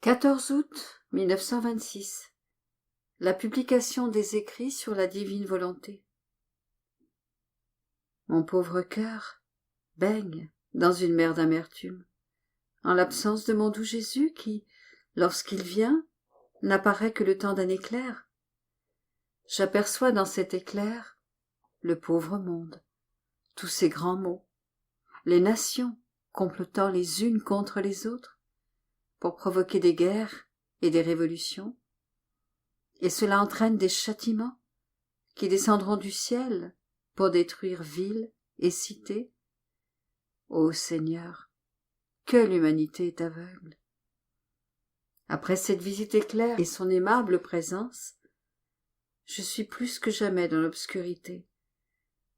14 août 1926. La publication des écrits sur la divine volonté. Mon pauvre cœur baigne dans une mer d'amertume, en l'absence de mon doux Jésus qui, lorsqu'il vient, n'apparaît que le temps d'un éclair. J'aperçois dans cet éclair le pauvre monde, tous ces grands maux, les nations complotant les unes contre les autres pour provoquer des guerres et des révolutions, et cela entraîne des châtiments qui descendront du ciel pour détruire villes et cités. Ô Seigneur, que l'humanité est aveugle. Après cette visite éclair et son aimable présence, je suis plus que jamais dans l'obscurité,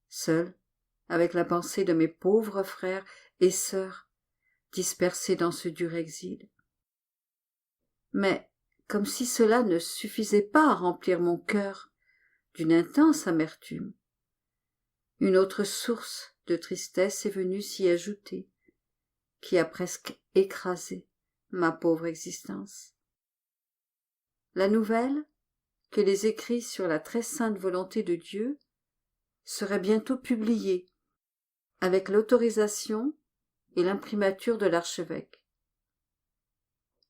seul avec la pensée de mes pauvres frères et sœurs dispersés dans ce dur exil. Mais, comme si cela ne suffisait pas à remplir mon cœur d'une intense amertume, une autre source de tristesse est venue s'y ajouter, qui a presque écrasé ma pauvre existence. La nouvelle que les écrits sur la très sainte volonté de Dieu seraient bientôt publiés avec l'autorisation et l'imprimature de l'archevêque.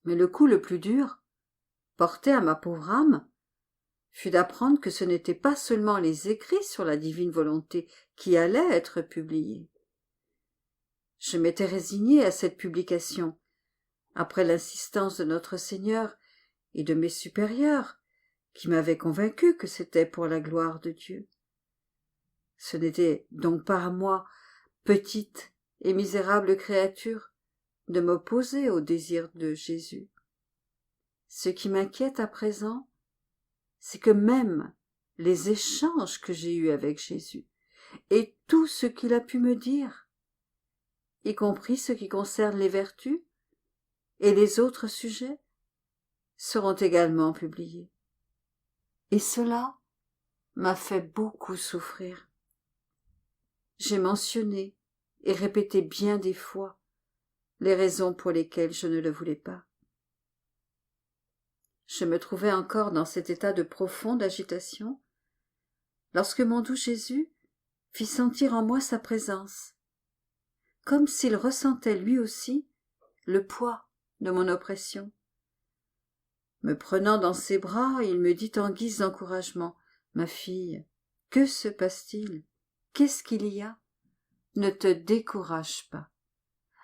Mais le coup le plus dur, porté à ma pauvre âme, fut d'apprendre que ce n'étaient pas seulement les écrits sur la divine volonté qui allaient être publiés. Je m'étais résigné à cette publication, après l'insistance de notre Seigneur et de mes supérieurs, qui m'avaient convaincu que c'était pour la gloire de Dieu. Ce n'était donc pas à moi, petite et misérable créature, de m'opposer au désir de Jésus. Ce qui m'inquiète à présent, c'est que même les échanges que j'ai eus avec Jésus, et tout ce qu'il a pu me dire, y compris ce qui concerne les vertus et les autres sujets, seront également publiés. Et cela m'a fait beaucoup souffrir. J'ai mentionné et répété bien des fois les raisons pour lesquelles je ne le voulais pas. Je me trouvais encore dans cet état de profonde agitation lorsque mon doux Jésus fit sentir en moi sa présence, comme s'il ressentait lui aussi le poids de mon oppression. Me prenant dans ses bras, il me dit en guise d'encouragement : « Ma fille, que se passe-t-il ? Qu'est-ce qu'il y a ? Ne te décourage pas.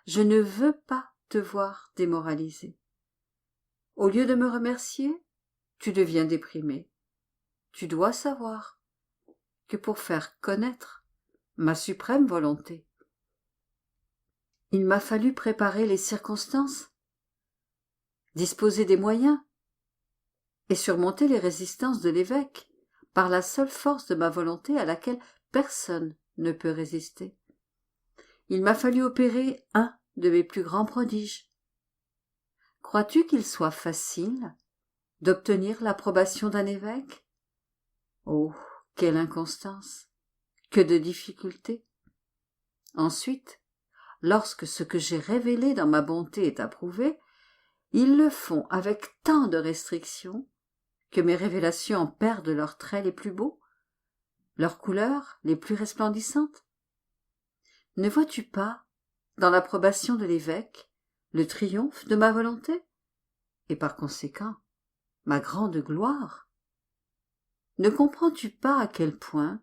Je ne veux pas te voir démoralisée. Au lieu de me remercier, tu deviens déprimée. Tu dois savoir que pour faire connaître ma suprême volonté, il m'a fallu préparer les circonstances, disposer des moyens et surmonter les résistances de l'évêque par la seule force de ma volonté à laquelle personne ne peut résister. Il m'a fallu opérer un de mes plus grands prodiges. Crois-tu qu'il soit facile d'obtenir l'approbation d'un évêque ? Oh, quelle inconstance, que de difficultés. Ensuite, lorsque ce que j'ai révélé dans ma bonté est approuvé, ils le font avec tant de restrictions que mes révélations en perdent leurs traits les plus beaux, leurs couleurs les plus resplendissantes. Ne vois-tu pas, dans l'approbation de l'évêque, le triomphe de ma volonté, et par conséquent, ma grande gloire ? Ne comprends-tu pas à quel point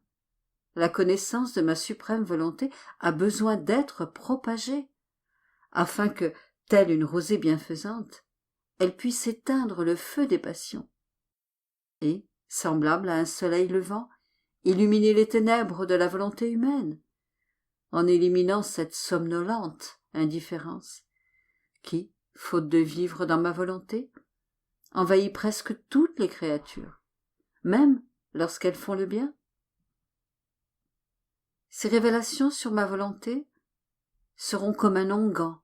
la connaissance de ma suprême volonté a besoin d'être propagée, afin que, telle une rosée bienfaisante, elle puisse éteindre le feu des passions, et, semblable à un soleil levant, illuminer les ténèbres de la volonté humaine, en éliminant cette somnolente indifférence, qui, faute de vivre dans ma volonté, envahit presque toutes les créatures, même lorsqu'elles font le bien. Ces révélations sur ma volonté seront comme un onguent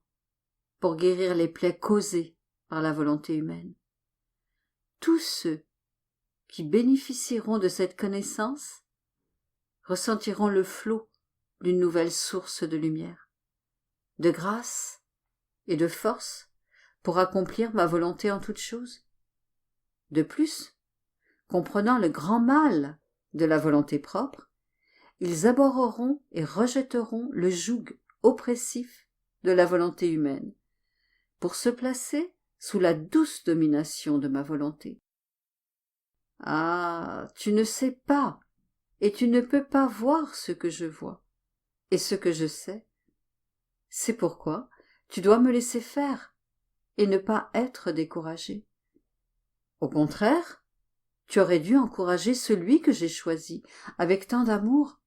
pour guérir les plaies causées par la volonté humaine. Tous ceux qui bénéficieront de cette connaissance ressentiront le flot d'une nouvelle source de lumière, de grâce et de force pour accomplir ma volonté en toutes choses. De plus, comprenant le grand mal de la volonté propre, ils abhorreront et rejetteront le joug oppressif de la volonté humaine, pour se placer sous la douce domination de ma volonté. Ah, tu ne sais pas, et tu ne peux pas voir ce que je vois, et ce que je sais. C'est pourquoi tu dois me laisser faire, et ne pas être découragé. Au contraire, tu aurais dû encourager celui que j'ai choisi avec tant d'amour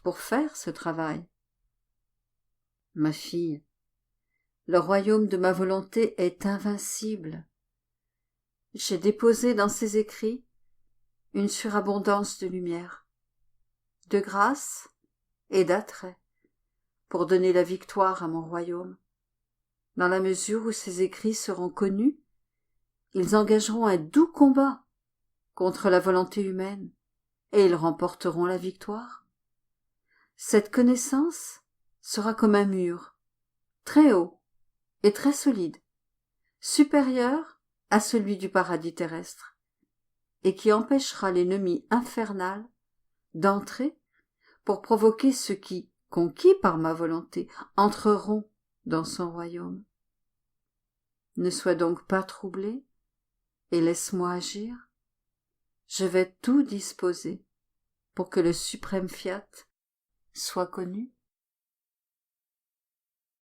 pour faire ce travail. Ma fille, le royaume de ma volonté est invincible. J'ai déposé dans ces écrits une surabondance de lumière, de grâce et d'attrait pour donner la victoire à mon royaume. Dans la mesure où ces écrits seront connus, ils engageront un doux combat contre la volonté humaine et ils remporteront la victoire. Cette connaissance sera comme un mur, très haut et très solide, supérieur à celui du paradis terrestre, et qui empêchera l'ennemi infernal d'entrer pour provoquer ceux qui, conquis par ma volonté, entreront dans son royaume. Ne sois donc pas troublé et laisse-moi agir. Je vais tout disposer pour que le suprême fiat soit connu.